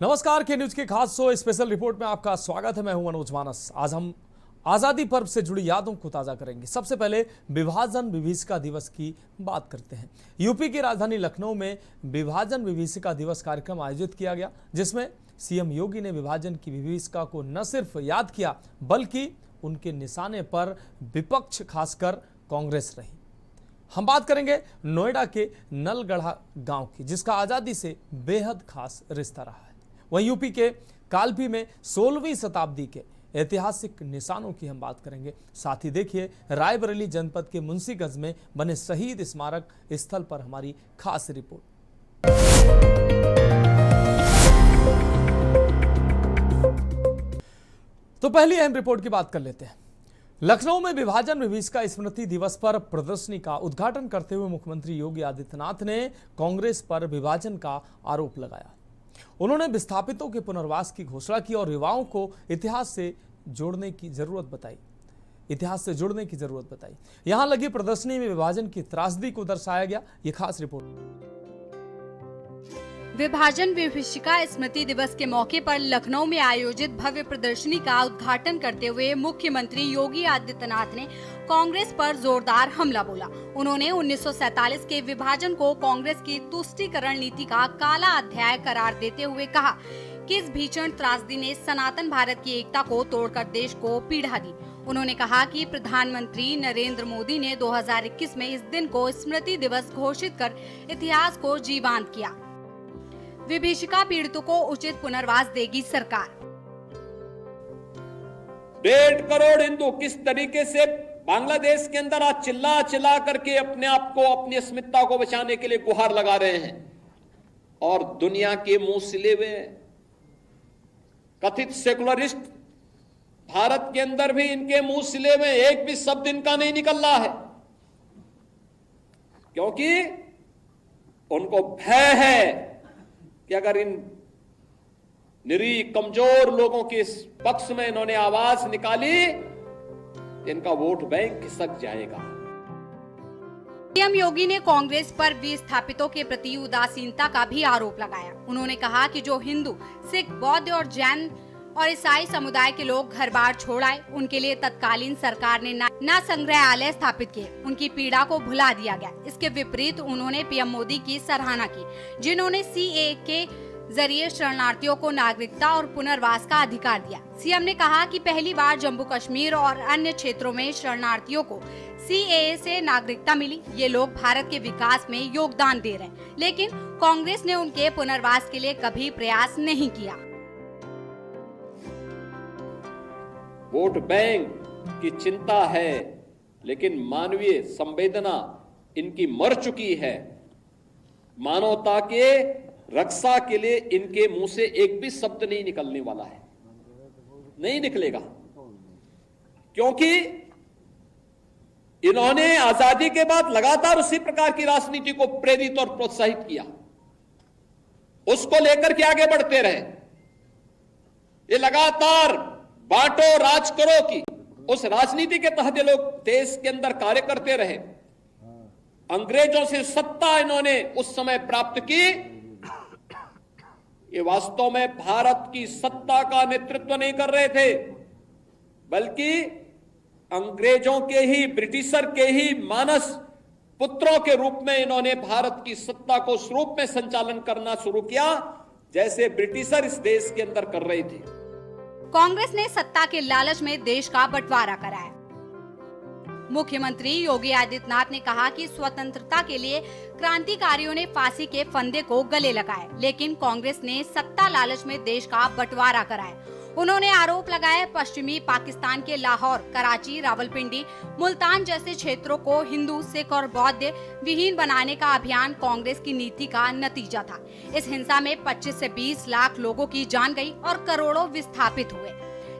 नमस्कार, के न्यूज की खास शो स्पेशल रिपोर्ट में आपका स्वागत है। मैं हूं मनोज मानस। आज हम आजादी पर्व से जुड़ी यादों को ताजा करेंगे। सबसे पहले विभाजन विभीषिका दिवस की बात करते हैं। यूपी की राजधानी लखनऊ में विभाजन विभीषिका दिवस कार्यक्रम आयोजित किया गया, जिसमें सीएम योगी ने विभाजन की विभीषिका को न सिर्फ याद किया बल्कि उनके निशाने पर विपक्ष खासकर कांग्रेस रही। हम बात करेंगे नोएडा के नलगढ़ा गांव की, जिसका आजादी से बेहद खास रिश्ता रहा है। वहीं यूपी के कालपी में 16वीं शताब्दी के ऐतिहासिक निशानों की हम बात करेंगे। साथ ही देखिए रायबरेली जनपद के मुंशीगंज में बने शहीद स्मारक स्थल पर हमारी खास रिपोर्ट। तो पहली अहम रिपोर्ट की बात कर लेते हैं। लखनऊ में विभाजन विभीषिका स्मृति दिवस पर प्रदर्शनी का उद्घाटन करते हुए मुख्यमंत्री योगी आदित्यनाथ ने कांग्रेस पर विभाजन का आरोप लगाया। उन्होंने विस्थापितों के पुनर्वास की घोषणा की और युवाओं को इतिहास से जुड़ने की जरूरत बताई। यहां लगी प्रदर्शनी में विभाजन की त्रासदी को दर्शाया गया। ये खास रिपोर्ट। विभाजन विभीषिका स्मृति दिवस के मौके पर लखनऊ में आयोजित भव्य प्रदर्शनी का उद्घाटन करते हुए मुख्यमंत्री योगी आदित्यनाथ ने कांग्रेस पर जोरदार हमला बोला। उन्होंने 1947 के विभाजन को कांग्रेस की तुष्टीकरण नीति का काला अध्याय करार देते हुए कहा कि इस भीषण त्रासदी ने सनातन भारत की एकता को तोड़कर देश को पीड़ा दी। उन्होंने कहा कि प्रधानमंत्री नरेंद्र मोदी ने 2021 में इस दिन को स्मृति दिवस घोषित कर इतिहास को जीवंत किया। विभीषिका पीड़ितों को उचित पुनर्वास देगी सरकार। 1.5 करोड़ हिंदू किस तरीके से बांग्लादेश के अंदर आज चिल्ला चिल्ला करके अपने आप को, अपनी अस्मिता को बचाने के लिए गुहार लगा रहे हैं, और दुनिया के मुंह सिले हुए कथित सेकुलरिस्ट भारत के अंदर भी इनके मुंह सिले हुए एक भी शब्द इनका नहीं निकल रहा है, क्योंकि उनको भय है कि अगर इन निरीह कमजोर लोगों के इस पक्ष में इन्होंने आवाज निकाली तो इनका वोट बैंक खिसक जाएगा। सीएम योगी ने कांग्रेस पर विस्थापितों के प्रति उदासीनता का भी आरोप लगाया। उन्होंने कहा कि जो हिंदू, सिख, बौद्ध और जैन और ईसाई समुदाय के लोग घर बार छोड़ आए, उनके लिए तत्कालीन सरकार ने न संग्रहालय स्थापित किए, उनकी पीड़ा को भुला दिया गया। इसके विपरीत उन्होंने पीएम मोदी की सराहना की, जिन्होंने सीएए के जरिए शरणार्थियों को नागरिकता और पुनर्वास का अधिकार दिया। सीएम ने कहा कि पहली बार जम्मू कश्मीर और अन्य क्षेत्रों में शरणार्थियों को सीएए से नागरिकता मिली। ये लोग भारत के विकास में योगदान दे रहे हैं, लेकिन कांग्रेस ने उनके पुनर्वास के लिए कभी प्रयास नहीं किया। वोट बैंक की चिंता है, लेकिन मानवीय संवेदना इनकी मर चुकी है। मानवता के रक्षा के लिए इनके मुंह से एक भी शब्द नहीं निकलने वाला है, नहीं निकलेगा, क्योंकि इन्होंने आजादी के बाद लगातार उसी प्रकार की राजनीति को प्रेरित और प्रोत्साहित किया, उसको लेकर के आगे बढ़ते रहे। ये लगातार बांटो राज करो की उस राजनीति के तहत ये लोग देश के अंदर कार्य करते रहे। अंग्रेजों से सत्ता इन्होंने उस समय प्राप्त की। ये वास्तव में भारत की सत्ता का नेतृत्व नहीं कर रहे थे, बल्कि अंग्रेजों के ही, ब्रिटिशर के ही मानस पुत्रों के रूप में इन्होंने भारत की सत्ता को उस रूप में संचालन करना शुरू किया जैसे ब्रिटिशर इस देश के अंदर कर रहे थे। कांग्रेस ने सत्ता के लालच में देश का बंटवारा कराया। मुख्यमंत्री योगी आदित्यनाथ ने कहा कि स्वतंत्रता के लिए क्रांतिकारियों ने फांसी के फंदे को गले लगाए, लेकिन कांग्रेस ने सत्ता लालच में देश का बंटवारा कराया। उन्होंने आरोप लगाया पश्चिमी पाकिस्तान के लाहौर, कराची, रावलपिंडी, मुल्तान जैसे क्षेत्रों को हिंदू, सिख और बौद्ध विहीन बनाने का अभियान कांग्रेस की नीति का नतीजा था। इस हिंसा में 25 से 20 लाख लोगों की जान गई और करोड़ों विस्थापित हुए।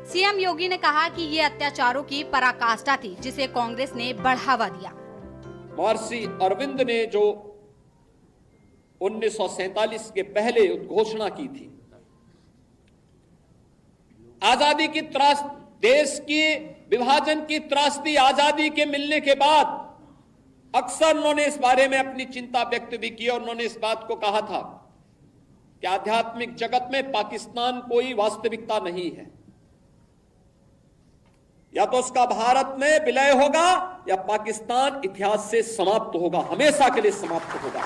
सीएम योगी ने कहा कि ये अत्याचारों की पराकाष्ठा थी, जिसे कांग्रेस ने बढ़ावा दिया। महर्षि अरविंद ने जो 1947 के पहले घोषणा की थी, आजादी की त्रास, देश की विभाजन की त्रासदी आजादी के मिलने के बाद अक्सर उन्होंने इस बारे में अपनी चिंता व्यक्त भी की और उन्होंने इस बात को कहा था कि आध्यात्मिक जगत में पाकिस्तान कोई वास्तविकता नहीं है। या तो उसका भारत में विलय होगा या पाकिस्तान इतिहास से समाप्त होगा, हमेशा के लिए समाप्त होगा।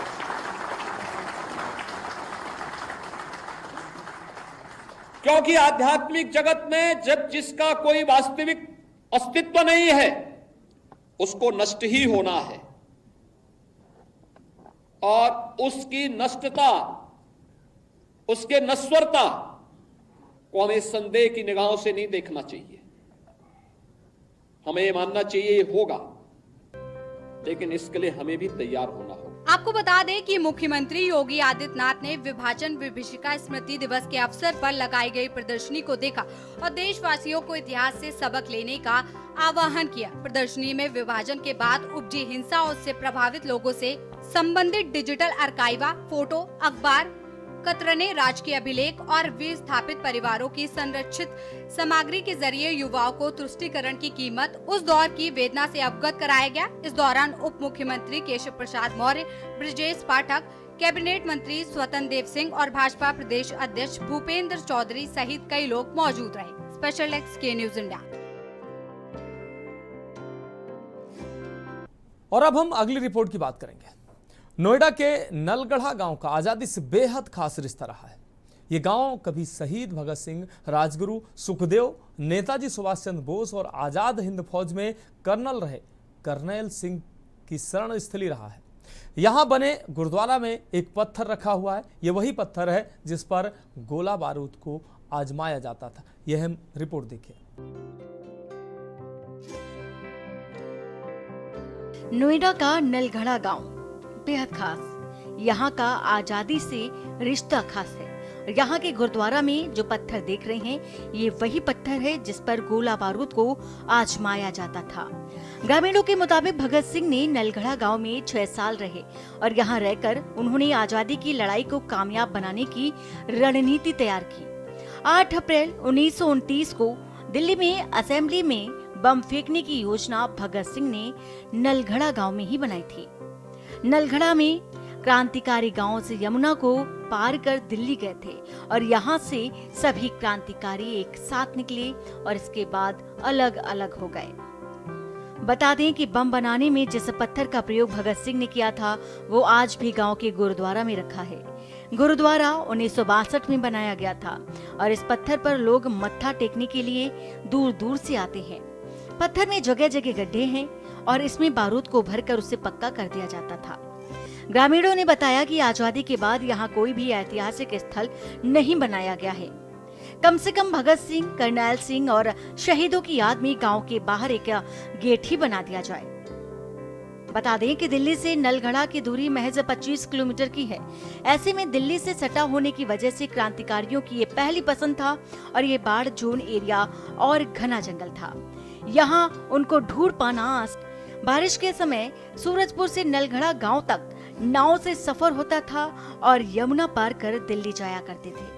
क्योंकि आध्यात्मिक जगत में जब जिसका कोई वास्तविक अस्तित्व नहीं है उसको नष्ट ही होना है, और उसकी नष्टता, उसके नश्वरता को हमें संदेह की निगाहों से नहीं देखना चाहिए। हमें ये मानना चाहिए ये होगा, लेकिन इसके लिए हमें भी तैयार होना होगा। आपको बता दें कि मुख्यमंत्री योगी आदित्यनाथ ने विभाजन विभीषिका स्मृति दिवस के अवसर पर लगाई गई प्रदर्शनी को देखा और देशवासियों को इतिहास से सबक लेने का आह्वान किया। प्रदर्शनी में विभाजन के बाद उपजी हिंसा और उससे प्रभावित लोगों से संबंधित डिजिटल आर्काइवा, फोटो, अखबार, कतरने, राजकीय अभिलेख और विस्थापित परिवारों की संरक्षित सामग्री के जरिए युवाओं को तुष्टीकरण की कीमत, उस दौर की वेदना से अवगत कराया गया। इस दौरान उप मुख्यमंत्री केशव प्रसाद मौर्य, ब्रजेश पाठक, कैबिनेट मंत्री स्वतंत्र देव सिंह और भाजपा प्रदेश अध्यक्ष भूपेंद्र चौधरी सहित कई लोग मौजूद रहे। स्पेशल डेस्क के न्यूज इंडिया। और अब हम अगली रिपोर्ट की बात करेंगे। नोएडा के नलगढ़ा गांव का आजादी से बेहद खास रिश्ता रहा है। ये गांव कभी शहीद भगत सिंह, राजगुरु सुखदेव, नेताजी सुभाष चंद्र बोस और आजाद हिंद फौज में कर्नल रहे कर्नल सिंह की शरण स्थली रहा है। यहां बने गुरुद्वारा में एक पत्थर रखा हुआ है। ये वही पत्थर है जिस पर गोला बारूद को आजमाया जाता था। यह हम रिपोर्ट देखिए। नोएडा का नलगढ़ा गांव बेहद खास। यहाँ का आजादी से रिश्ता खास है। यहाँ के गुरुद्वारा में जो पत्थर देख रहे हैं, ये वही पत्थर है जिस पर गोला बारूद को आजमाया जाता था। ग्रामीणों के मुताबिक भगत सिंह ने नलगढ़ा गांव में 6 साल रहे और यहाँ रहकर उन्होंने आजादी की लड़ाई को कामयाब बनाने की रणनीति तैयार की। 8 अप्रैल 1929 को दिल्ली में असेंबली में बम फेंकने की योजना भगत सिंह ने नलगढ़ा गांव में ही बनाई थी। नलगढ़ा में क्रांतिकारी गांव से यमुना को पार कर दिल्ली गए थे और यहाँ से सभी क्रांतिकारी एक साथ निकले और इसके बाद अलग अलग हो गए। बता दें कि बम बनाने में जिस पत्थर का प्रयोग भगत सिंह ने किया था वो आज भी गांव के गुरुद्वारा में रखा है। गुरुद्वारा 1962 में बनाया गया था और इस पत्थर पर लोग मत्था टेकने के लिए दूर दूर से आते हैं। पत्थर में जगह जगह गड्ढे हैं और इसमें बारूद को भरकर उसे पक्का कर दिया जाता था। ग्रामीणों ने बताया कि आजादी के बाद यहाँ कोई भी ऐतिहासिक स्थल नहीं बनाया गया है। कम से कम भगत सिंह, कर्नल सिंह और शहीदों की याद में गांव के बाहर एक गेट ही बना दिया जाए। बता दें कि दिल्ली से नलगढ़ा की दूरी महज 25 किलोमीटर की है। ऐसे में दिल्ली से सटा होने की वजह से क्रांतिकारियों की ये पहली पसंद था और ये बाढ़ जोन एरिया और घना जंगल था। यहाँ उनको ढूंढ पाना। बारिश के समय सूरजपुर से नलगढ़ा गांव तक नाव से सफर होता था और यमुना पार कर दिल्ली जाया करते थे।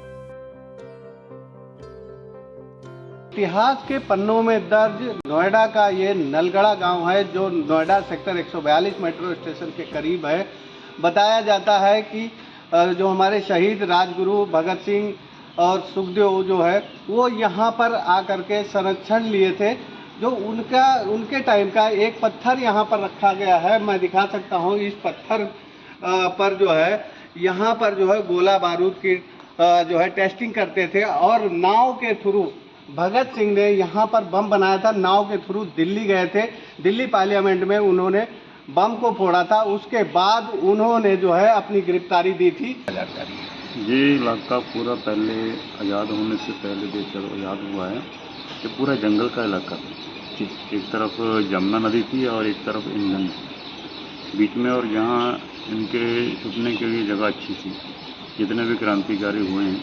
इतिहास के पन्नों में दर्ज नोएडा का ये नलगढ़ा गांव है, जो नोएडा सेक्टर 142 मेट्रो स्टेशन के करीब है। बताया जाता है कि जो हमारे शहीद राजगुरु भगत सिंह और सुखदेव जो है वो यहाँ पर आकर के संरक्षण लिए थे। जो उनके टाइम का एक पत्थर यहाँ पर रखा गया है, मैं दिखा सकता हूँ। इस पत्थर पर जो है यहाँ पर जो है गोला बारूद की जो है टेस्टिंग करते थे और नाव के थ्रू भगत सिंह ने यहाँ पर बम बनाया था। नाव के थ्रू दिल्ली गए थे। दिल्ली पार्लियामेंट में उन्होंने बम को फोड़ा था। उसके बाद उन्होंने जो है अपनी गिरफ्तारी दी थी। ये इलाका पूरा पहले आज़ाद होने से पहले देश आज़ाद हुआ है, ये पूरा जंगल का इलाका था। एक तरफ जमुना नदी थी और एक तरफ ईंधन बीच में, और यहाँ इनके छुपने के लिए जगह अच्छी थी। जितने भी क्रांतिकारी हुए हैं,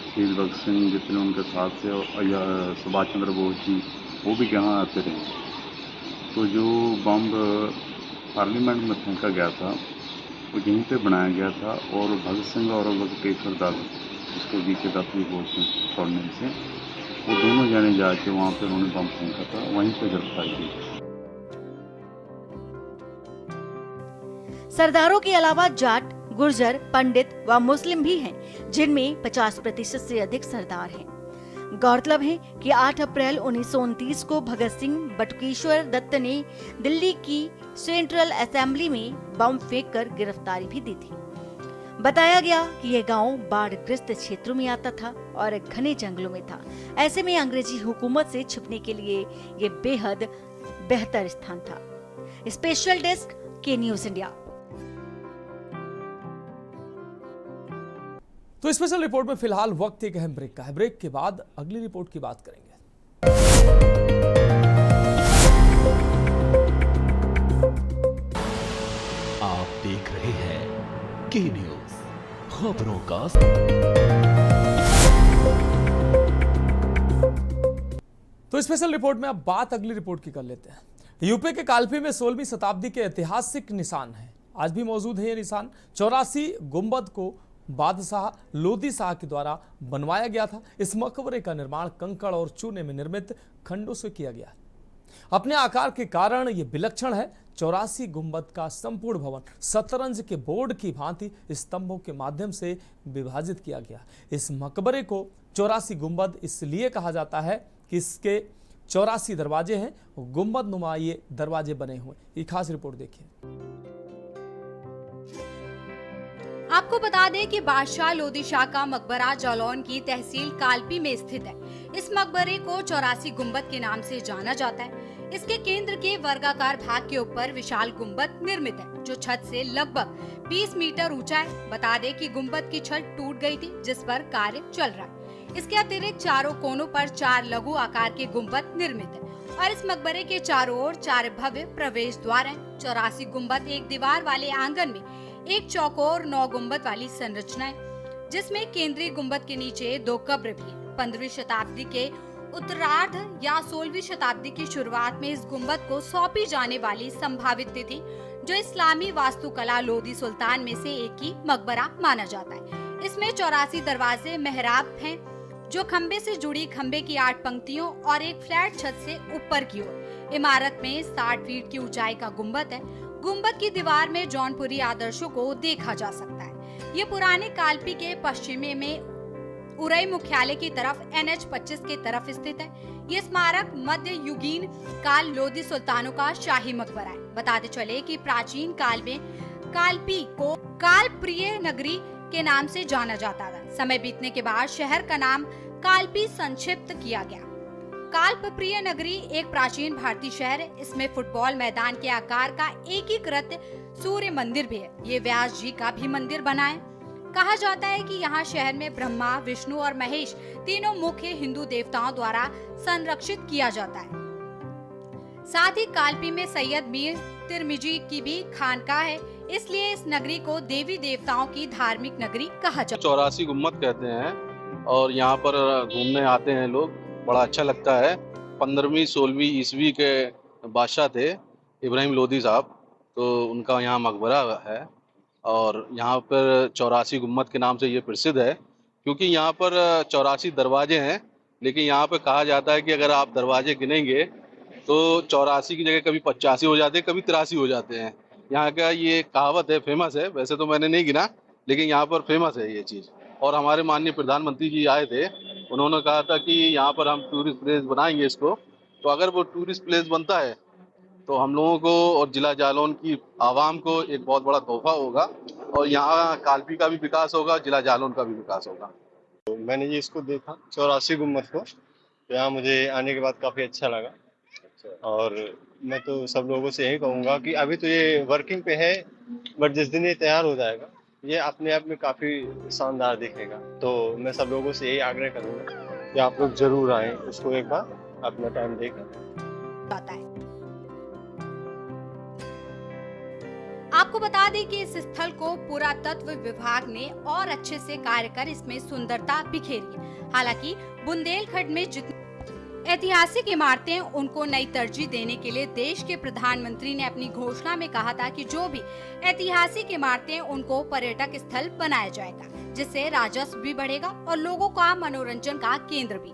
शहीद भगत सिंह जितने उनके साथ से, और सुभाष चंद्र बोस जी, वो भी यहाँ आते रहे। तो जो बम पार्लियामेंट में फेंका गया था वो यहीं पे बनाया गया था और भगत सिंह और केशव दास, उसके बीच 10वीं बोस छोड़ने से, वो दोनों जाने जाके वहाँ पे उन्होंने बम फेंका था, वहीं पे गिरफ्तारी की। सरदारों के अलावा जाट, गुर्जर, पंडित व मुस्लिम भी हैं, जिनमें 50% से अधिक सरदार हैं। गौरतलब है कि 8 अप्रैल 1929 को भगत सिंह बटुकेश्वर दत्त ने दिल्ली की सेंट्रल असेंबली में बम फेंककर गिरफ्तारी भी दी थी। बताया गया कि यह गांव बाढ़ग्रस्त क्षेत्रों में आता था और घने जंगलों में था। ऐसे में अंग्रेजी हुकूमत से छिपने के लिए ये बेहद बेहतर स्थान था। स्पेशल डेस्क के न्यूज इंडिया। तो स्पेशल रिपोर्ट में फिलहाल वक्त एक अहम ब्रेक का है। ब्रेक के बाद अगली रिपोर्ट की बात करेंगे। आप देख रहे हैं के न्यूज, खबरों का। तो स्पेशल रिपोर्ट में अब बात अगली रिपोर्ट की कर लेते हैं। यूपी के कालपी में 16वीं शताब्दी के ऐतिहासिक निशान हैं। आज भी मौजूद है ये निशान। 84 गुंबद को बादशाह लोदी शाह के द्वारा बनवाया गया था। इस मकबरे का निर्माण कंकड़ और चूने में निर्मित खंडों से किया गया। अपने आकार के कारण यह विलक्षण है। 84 गुंबद का संपूर्ण भवन शतरंज के बोर्ड की भांति स्तंभों के माध्यम से विभाजित किया गया। इस मकबरे को 84 गुंबद इसलिए कहा जाता है कि इसके 84 दरवाजे हैं। गुंबद नुमा ये दरवाजे बने हुए। ये खास रिपोर्ट देखिए। आपको बता दें कि बादशाह लोदी शाह का मकबरा जालौन की तहसील कालपी में स्थित है। इस मकबरे को 84 गुंबद के नाम से जाना जाता है। इसके केंद्र के वर्गाकार भाग के ऊपर विशाल गुंबद निर्मित है, जो छत से लगभग 20 मीटर ऊंचा है। बता दें कि गुंबद की छत टूट गई थी, जिस पर कार्य चल रहा है। इसके अतिरिक्त चारों कोनों पर 4 लघु आकार के गुंबद निर्मित है और इस मकबरे के चारों ओर 4 भव्य प्रवेश द्वार हैं। 84 गुंबद एक दीवार वाले आंगन में एक चौकोर 9 गुंबद वाली संरचना है, जिसमें केंद्रीय गुंबद के नीचे 2 कब्र भी है। 15वीं शताब्दी के उत्तरार्ध या 16वीं शताब्दी की शुरुआत में इस गुंबद को सौंपी जाने वाली संभावित तिथि, जो इस्लामी वास्तुकला लोदी सुल्तान में से एक ही मकबरा माना जाता है। इसमें 84 दरवाजे मेहराब हैं, जो खंबे से जुड़ी खंबे की 8 पंक्तियों और एक फ्लैट छत से ऊपर की ओर। इमारत में 60 फीट की ऊंचाई का गुंबद है। गुंबद की दीवार में जौनपुरी आदर्शों को देखा जा सकता है। ये पुराने कालपी के पश्चिमी में उरई मुख्यालय की तरफ NH 25 की तरफ स्थित है। ये स्मारक मध्य युगीन काल लोदी सुल्तानों का शाही मकबरा है। बताते चले कि प्राचीन काल में कालपी को कालप्रिय नगरी के नाम से जाना जाता था। समय बीतने के बाद शहर का नाम कालपी संक्षिप्त किया गया। कालप्रिय नगरी एक प्राचीन भारतीय शहर है। इसमें फुटबॉल मैदान के आकार का एकीकृत सूर्य मंदिर भी है। ये व्यास जी का भी मंदिर बना है। कहा जाता है कि यहाँ शहर में ब्रह्मा, विष्णु और महेश तीनों मुख्य हिंदू देवताओं द्वारा संरक्षित किया जाता है। साथ ही कालपी में सैयद मीर तिरमिजी की भी खानकाह है, इसलिए इस नगरी को देवी देवताओं की धार्मिक नगरी कहा जाता है। 84 गुम्मत कहते हैं और यहाँ पर घूमने आते हैं लोग, बड़ा अच्छा लगता है। 15वीं 16वीं ईस्वी के बादशाह थे इब्राहिम लोदी साहब, तो उनका यहाँ मकबरा है और यहाँ पर 84 गुम्मत के नाम से ये प्रसिद्ध है, क्योंकि यहाँ पर 84 दरवाजे हैं। लेकिन यहाँ पर कहा जाता है कि अगर आप दरवाजे गिनेंगे तो 84 की जगह कभी 85 हो जाते हैं, कभी 83 हो जाते हैं। यहाँ का ये कहावत है, फेमस है। वैसे तो मैंने नहीं गिना, लेकिन यहाँ पर फेमस है ये चीज़। और हमारे माननीय प्रधानमंत्री जी आए थे, उन्होंने कहा था कि यहाँ पर हम टूरिस्ट प्लेस बनाएंगे इसको। तो अगर वो टूरिस्ट प्लेस बनता है तो हम लोगों को और जिला जालौन की आवाम को एक बहुत बड़ा तोहफा होगा और यहाँ कालपी का भी विकास होगा, जिला जालौन का भी विकास होगा। तो मैंने ये इसको देखा 84 गुम्मत को, तो यहाँ मुझे आने के बाद काफ़ी अच्छा लगा। और मैं तो सब लोगों से यही कहूँगा कि अभी तो ये वर्किंग पे है, बट जिस दिन ये तैयार हो जाएगा ये अपने आप में काफ़ी शानदार दिखेगा। तो मैं सब लोगों से यही आग्रह करूँगा कि आप लोग जरूर आएँ, उसको एक बार अपना टाइम देकर। आपको बता दें कि इस स्थल को पुरातत्व विभाग ने और अच्छे से कार्य कर इसमें सुंदरता बिखेरी है। हालांकि बुंदेलखंड में जितनी ऐतिहासिक इमारतें, उनको नई तरजीह देने के लिए देश के प्रधानमंत्री ने अपनी घोषणा में कहा था कि जो भी ऐतिहासिक इमारतें, उनको पर्यटक स्थल बनाया जाएगा, जिससे राजस्व भी बढ़ेगा और लोगों का मनोरंजन का केंद्र भी।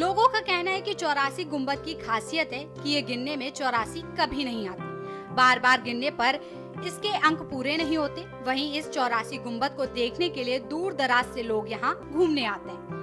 लोगों का कहना है कि 84 गुंबद की खासियत है कि ये गिनने में 84 कभी नहीं आती। बार बार गिनने पर इसके अंक पूरे नहीं होते। वहीं इस 84 गुम्बद को देखने के लिए दूर दराज से लोग यहाँ घूमने आते हैं।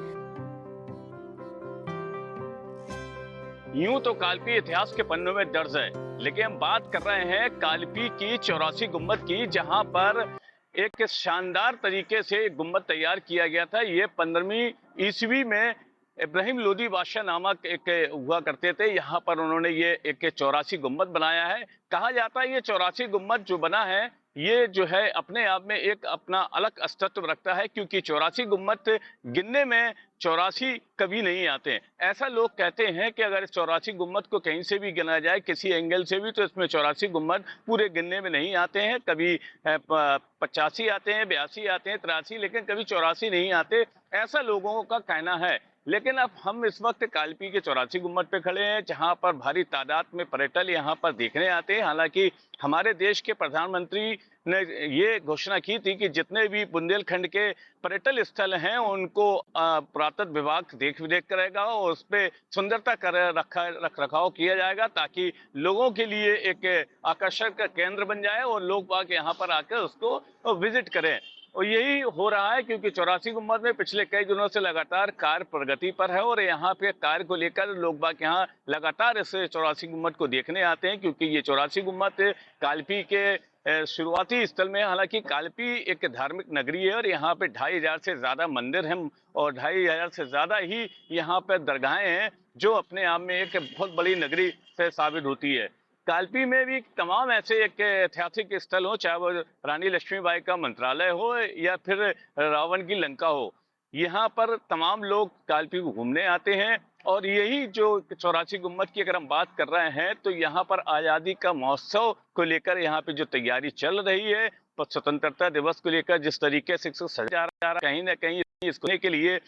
यूं तो कालपी इतिहास के पन्नों में दर्ज है, लेकिन हम बात कर रहे हैं कालपी की 84 गुम्बद की, जहां पर एक शानदार तरीके से गुम्बद तैयार किया गया था। ये 15वीं ईस्वी में इब्राहिम लोदी बादशाह नामक एक हुआ करते थे। यहाँ पर उन्होंने ये एक 84 गुम्बद बनाया है। कहा जाता है ये 84 गुम्बद जो बना है ये जो है अपने आप में एक अपना अलग अस्तित्व रखता है, क्योंकि 84 गुम्बद गिनने में 84 कभी नहीं आते। ऐसा लोग कहते हैं कि अगर इस 84 गुम्बद को कहीं से भी गिना जाए, किसी एंगल से भी, तो इसमें 84 गुम्बद पूरे गिनने में नहीं आते हैं। कभी 85 आते हैं, 82 आते हैं, 83, लेकिन कभी 84 नहीं आते, ऐसा लोगों का कहना है। लेकिन अब हम इस वक्त कालपी के 84 गुम्बद पे खड़े हैं, जहां पर भारी तादाद में पर्यटक यहां पर देखने आते हैं। हालांकि हमारे देश के प्रधानमंत्री ने ये घोषणा की थी कि जितने भी बुंदेलखंड के पर्यटन स्थल हैं उनको पुरातत्व विभाग देख करेगा और उस पर सुंदरता रख रखाव किया जाएगा, ताकि लोगों के लिए एक आकर्षण का केंद्र बन जाए और लोग बाग यहाँ पर आकर उसको विजिट करें। और यही हो रहा है, क्योंकि 84 गुम्बद में पिछले कई दिनों से लगातार कार्य प्रगति पर है और यहाँ पे कार्य को लेकर लोग बाग यहाँ लगातार इस 84 गुम्बद को देखने आते हैं, क्योंकि ये 84 गुम्बद कालपी के शुरुआती स्थल में। हालांकि कालपी एक धार्मिक नगरी है और यहाँ पे 2500 से ज्यादा मंदिर हैं और 2500 से ज्यादा ही यहाँ पे दरगाहें हैं, जो अपने आप में एक बहुत बड़ी नगरी से साबित होती है। कालपी में भी तमाम ऐसे एक ऐतिहासिक स्थल हो, चाहे वो रानी लक्ष्मीबाई का मंत्रालय हो या फिर रावण की लंका हो, यहाँ पर तमाम लोग कालपी को घूमने आते हैं। और यही जो 84 गुम्बद की अगर हम बात कर रहे हैं, तो यहाँ पर आज़ादी का महोत्सव को लेकर यहाँ पे जो तैयारी चल रही है, स्वतंत्रता दिवस को लेकर जिस तरीके से सजा जा रहा है, कहीं ना कहीं इसको के लिए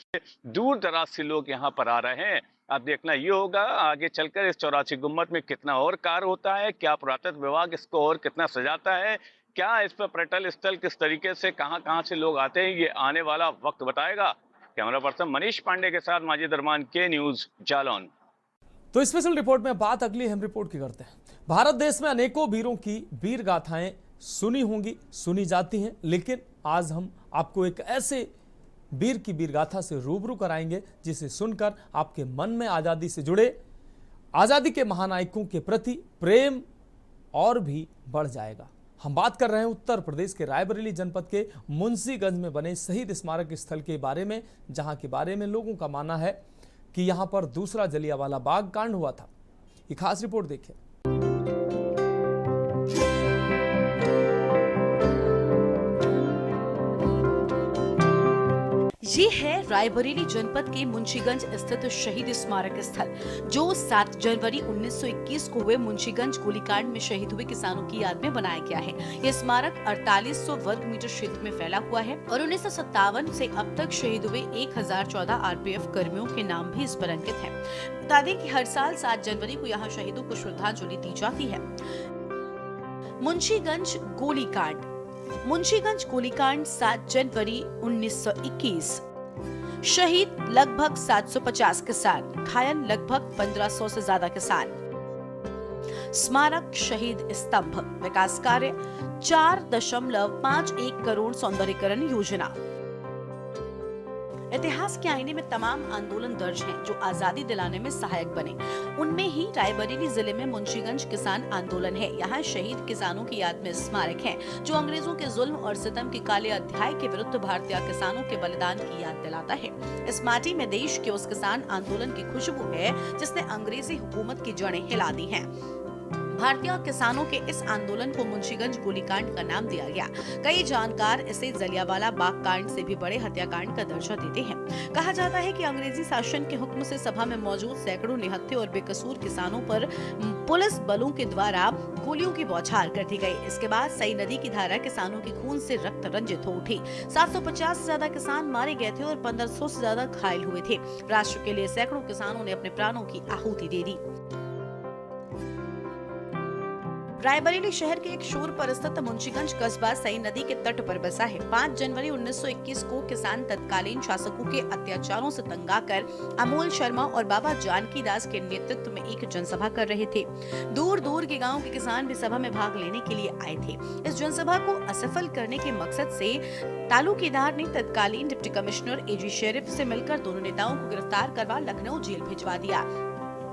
दूर दराज से लोग यहाँ पर आ रहे हैं। अब देखना ये होगा आगे चलकर इस 84 गुम्बद में कितना और कार्य होता है, क्या पुरातत्व विभाग इसको और कितना सजाता है, क्या इस पर पर्यटन स्थल किस तरीके से कहां से लोग आते हैं, ये आने वाला वक्त बताएगा। कैमरा पर्सन मनीष पांडे के साथ माजिद अरमान, के न्यूज, जालौन। तो स्पेशल रिपोर्ट में बात अगली अहम रिपोर्ट की करते हैं। भारत देश में अनेकों वीरों की वीर गाथाएं सुनी होंगी, सुनी जाती हैं, लेकिन आज हम आपको एक ऐसे वीर की वीर गाथा से रूबरू कराएंगे जिसे सुनकर आपके मन में आजादी से जुड़े, आजादी के महानायकों के प्रति प्रेम और भी बढ़ जाएगा। हम बात कर रहे हैं उत्तर प्रदेश के रायबरेली जनपद के मुंशीगंज में बने शहीद स्मारक स्थल के बारे में, जहां के बारे में लोगों का मानना है कि यहां पर दूसरा जलियांवाला बाग कांड हुआ था। ये खास रिपोर्ट देखिए। ये है रायबरेली जनपद के मुंशीगंज स्थित शहीद स्मारक स्थल, जो 7 जनवरी 1921 को हुए मुंशीगंज गोलीकांड में शहीद हुए किसानों की याद में बनाया गया है। ये स्मारक 4800 वर्ग मीटर क्षेत्र में फैला हुआ है और 1957 से अब तक शहीद हुए 1014 RPF कर्मियों के नाम भी इस पर अंकित है। बता दें कि हर साल 7 जनवरी को यहाँ शहीदों को श्रद्धांजलि दी जाती है। मुंशीगंज गोलीकांड। मुंशीगंज गोलीकांड 7 जनवरी 1921। शहीद लगभग 750 किसान, घायल लगभग 1500 से ज्यादा किसान। स्मारक शहीद स्तंभ। विकास कार्य 4.51 करोड़ सौंदर्यीकरण योजना। इतिहास के आईने में तमाम आंदोलन दर्ज हैं जो आजादी दिलाने में सहायक बने। उनमें ही रायबरेली जिले में मुंशीगंज किसान आंदोलन है। यहाँ शहीद किसानों की याद में स्मारक है जो अंग्रेजों के जुल्म और सितम के काले अध्याय के विरुद्ध भारतीय किसानों के बलिदान की याद दिलाता है। इस माटी में देश के उस किसान आंदोलन की खुशबू है जिसने अंग्रेजी हुकूमत की जड़ें हिला दी हैं। भारतीय किसानों के इस आंदोलन को मुंशीगंज गोलीकांड का नाम दिया गया। कई जानकार इसे जलियांवाला बाग कांड से भी बड़े हत्याकांड का दर्जा देते हैं। कहा जाता है कि अंग्रेजी शासन के हुक्म से सभा में मौजूद सैकड़ों निहत्थे और बेकसूर किसानों पर पुलिस बलों के द्वारा गोलियों की बौछार कर दी गई। इसके बाद सई नदी की धारा किसानों के खून से रक्त रंजित हो उठी। 750 से ज्यादा किसान मारे गए थे और 1500 से ज्यादा घायल हुए थे। राष्ट्र के लिए सैकड़ों किसानों ने अपने प्राणों की आहुति दे दी। रायबरेली शहर के एक शोर पर स्थित मुंशीगंज कस्बा सई नदी के तट पर बसा है। 5 जनवरी 1921 को किसान तत्कालीन शासकों के अत्याचारों से तंग आकर अमोल शर्मा और बाबा जानकी दास के नेतृत्व में एक जनसभा कर रहे थे। दूर दूर के गांव के किसान भी सभा में भाग लेने के लिए आए थे। इस जनसभा को असफल करने के मकसद से तालुकेदार ने तत्कालीन डिप्टी कमिश्नर एजी शेरिफ से मिलकर दोनों नेताओं को गिरफ्तार करवा लखनऊ जेल भिजवा दिया।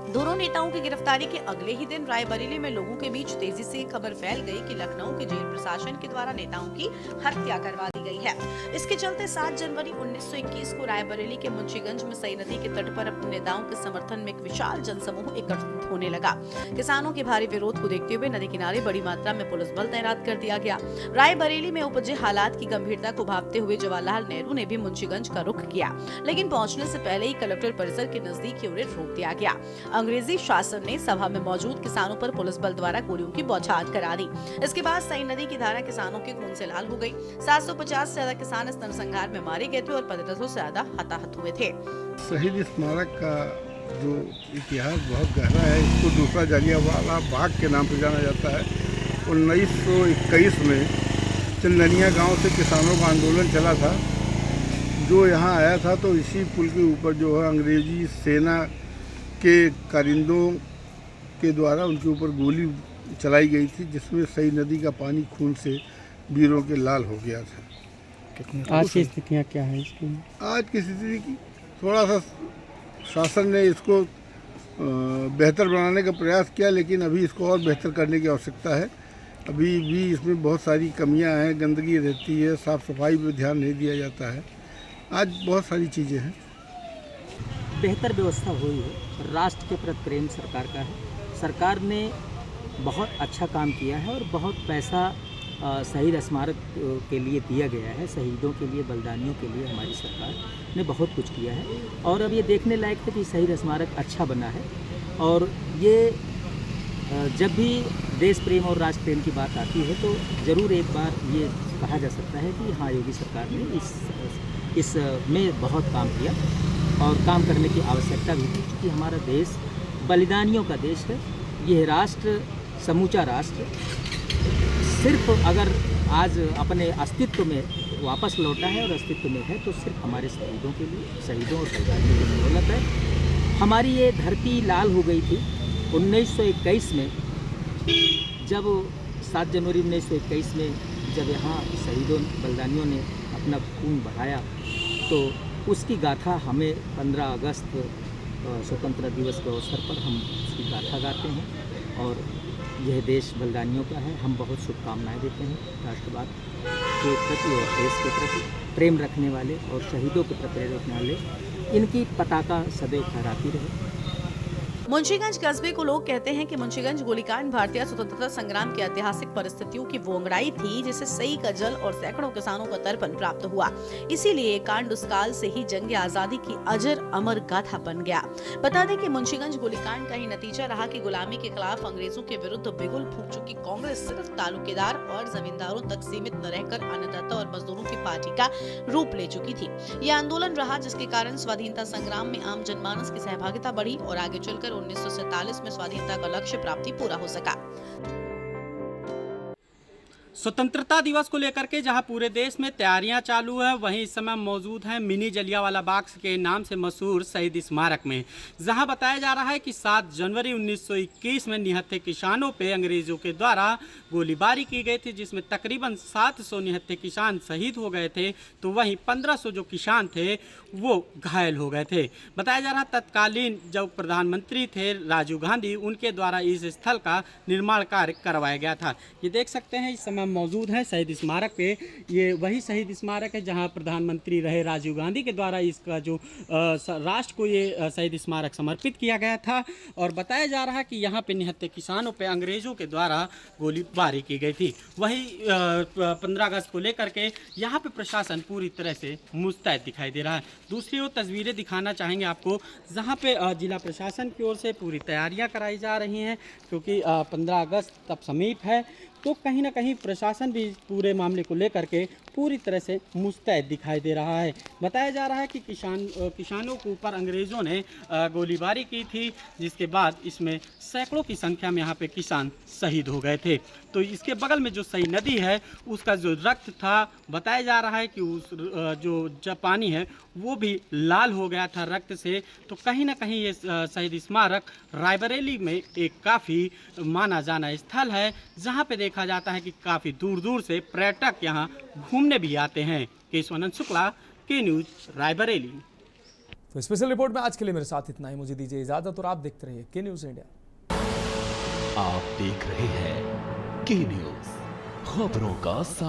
दोनों नेताओं की गिरफ्तारी के अगले ही दिन रायबरेली में लोगों के बीच तेजी से खबर फैल गई कि लखनऊ के जेल प्रशासन के द्वारा नेताओं की हत्या करवा दी गई है। इसके चलते 7 जनवरी 1921 को रायबरेली के मुंशीगंज में सई नदी के तट पर अपने नेताओं के समर्थन में एक विशाल जनसमूह एकत्रित होने लगा। किसानों के भारी विरोध को देखते हुए नदी किनारे बड़ी मात्रा में पुलिस बल तैनात कर दिया गया। रायबरेली में उपजे हालात की गंभीरता को भांपते हुए जवाहरलाल नेहरू ने भी मुंशीगंज का रुख किया, लेकिन पहुंचने से पहले ही कलेक्टर परिसर के नजदीक की ओर रोक दिया गया। अंग्रेजी शासन ने सभा में मौजूद किसानों पर पुलिस बल द्वारा गोलियों की बौछार करा दी। इसके बाद सई नदी की धारा किसानों के खून से लाल हो गई। 750 से ज्यादा किसान इस नरसंहार में मारे गए थे और 1500 से ज्यादा हताहत हुए थे। शहीद स्मारक का जो इतिहास बहुत गहरा है, इसको दूसरा जलियांवाला बाग के नाम से जाना जाता है। 1921 में चंदनिया गांव से किसानों का आंदोलन चला था। जो यहाँ आया था तो इसी पुल के ऊपर जो है अंग्रेजी सेना के कारिंदों के द्वारा उनके ऊपर गोली चलाई गई थी, जिसमें सई नदी का पानी खून से वीरों के लाल हो गया था। आज की स्थितियाँ क्या है इसकी? आज की स्थिति की थोड़ा सा शासन ने इसको बेहतर बनाने का प्रयास किया, लेकिन अभी इसको और बेहतर करने की आवश्यकता है। अभी भी इसमें बहुत सारी कमियां हैं, गंदगी रहती है, साफ़ सफाई पर ध्यान नहीं दिया जाता है। आज बहुत सारी चीज़ें हैं। बेहतर व्यवस्था हुई है। राष्ट्र के प्रति प्रेम सरकार का है। सरकार ने बहुत अच्छा काम किया है और बहुत पैसा शहीद स्मारक के लिए दिया गया है। शहीदों के लिए, बलिदानियों के लिए हमारी सरकार ने बहुत कुछ किया है और अब ये देखने लायक है कि शहीद स्मारक अच्छा बना है। और ये जब भी देश प्रेम और राष्ट्र प्रेम की बात आती है तो ज़रूर एक बार ये कहा जा सकता है कि हाँ, योगी सरकार ने इस में बहुत काम किया और काम करने की आवश्यकता भी थी, क्योंकि हमारा देश बलिदानियों का देश है। यह राष्ट्र, समूचा राष्ट्र सिर्फ अगर आज अपने अस्तित्व में वापस लौटा है और अस्तित्व में है तो सिर्फ हमारे शहीदों के लिए, शहीदों और बलिदानियों की बदौलत है। हमारी ये धरती लाल हो गई थी 1921 में, जब 7 जनवरी 1921 में जब यहाँ शहीदों बलिदानियों ने अपना खून बहाया, तो उसकी गाथा हमें 15 अगस्त स्वतंत्रता दिवस के अवसर पर हम उसकी गाथा गाते हैं और यह देश बलिदानियों का है। हम बहुत शुभकामनाएं देते हैं राष्ट्रवाद के प्रति और देश के प्रति प्रेम रखने वाले और शहीदों के प्रति प्रेम रखने वाले, इनकी पताका सदैव फहराती रहे। मुंशीगंज कस्बे को लोग कहते हैं कि मुंशीगंज गोलीकांड भारतीय स्वतंत्रता संग्राम की ऐतिहासिक परिस्थितियों की वो अंगड़ाई थी जिसे सई का जल और सैकड़ों किसानों का तर्पण प्राप्त हुआ। इसीलिए ये कांड उस काल से ही जंग आजादी की अजर अमर गाथा बन गया। बता दें कि मुंशीगंज गोलीकांड का ही नतीजा रहा कि गुलामी के खिलाफ अंग्रेजों के विरुद्ध बिगुल फूंक चुकी कांग्रेस सिर्फ तालुकेदार और जमींदारों तक सीमित न रहकर अन्नदाता और मजदूरों की पार्टी का रूप ले चुकी थी। ये आंदोलन रहा जिसके कारण स्वाधीनता संग्राम में आम जनमानस की सहभागिता बढ़ी और आगे चलकर 1947 में स्वाधीनता का लक्ष्य प्राप्ति पूरा हो सका। स्वतंत्रता दिवस को लेकर के जहां पूरे देश में तैयारियां चालू है, वहीं इस समय मौजूद हैं मिनी जलियांवाला बाग के नाम से मशहूर शहीद स्मारक में, जहां बताया जा रहा है कि 7 जनवरी 1921 में निहत्थे किसानों पे अंग्रेजों के द्वारा गोलीबारी की गई थी, जिसमें तकरीबन 700 निहत्थे किसान शहीद हो गए थे, तो वहीं 1500 जो किसान थे वो घायल हो गए थे। बताया जा रहा तत्कालीन जो प्रधानमंत्री थे राजीव गांधी, उनके द्वारा इस स्थल का निर्माण कार्य करवाया गया था। ये देख सकते हैं इस समय मौजूद है शहीद स्मारक पे। ये वही शहीद स्मारक है जहां प्रधानमंत्री रहे राजीव गांधी के द्वारा इसका जो राष्ट्र को ये शहीद स्मारक समर्पित किया गया था। और बताया जा रहा है कि यहाँ पे निहत्थे किसानों पे अंग्रेजों के द्वारा गोलीबारी की गई थी। वही 15 अगस्त को लेकर के यहाँ पे प्रशासन पूरी तरह से मुस्तैद दिखाई दे रहा है। दूसरी ओर तस्वीरें दिखाना चाहेंगे आपको, जहाँ पे जिला प्रशासन की ओर से पूरी तैयारियाँ कराई जा रही हैं, क्योंकि 15 अगस्त तब समीप है। तो कहीं ना कहीं प्रशासन भी पूरे मामले को लेकर के पूरी तरह से मुस्तैद दिखाई दे रहा है। बताया जा रहा है कि किसानों के ऊपर अंग्रेज़ों ने गोलीबारी की थी, जिसके बाद इसमें सैकड़ों की संख्या में यहाँ पे किसान शहीद हो गए थे। तो इसके बगल में जो सई नदी है उसका जो रक्त था, बताया जा रहा है कि उस जो पानी है वो भी लाल हो गया था रक्त से। तो कहीं ना कहीं ये शहीद स्मारक रायबरेली में एक काफ़ी माना जाना स्थल है, जहाँ पे देखा जाता है कि काफ़ी दूर दूर से पर्यटक यहाँ घूमने भी आते हैं। केशवानंद शुक्ला, के न्यूज, रायबरेली। तो स्पेशल रिपोर्ट में आज के लिए मेरे साथ इतना ही। मुझे दीजिए इजाजत और आप देखते रहिए के न्यूज इंडिया। आप देख रहे हैं के न्यूज, खबरों का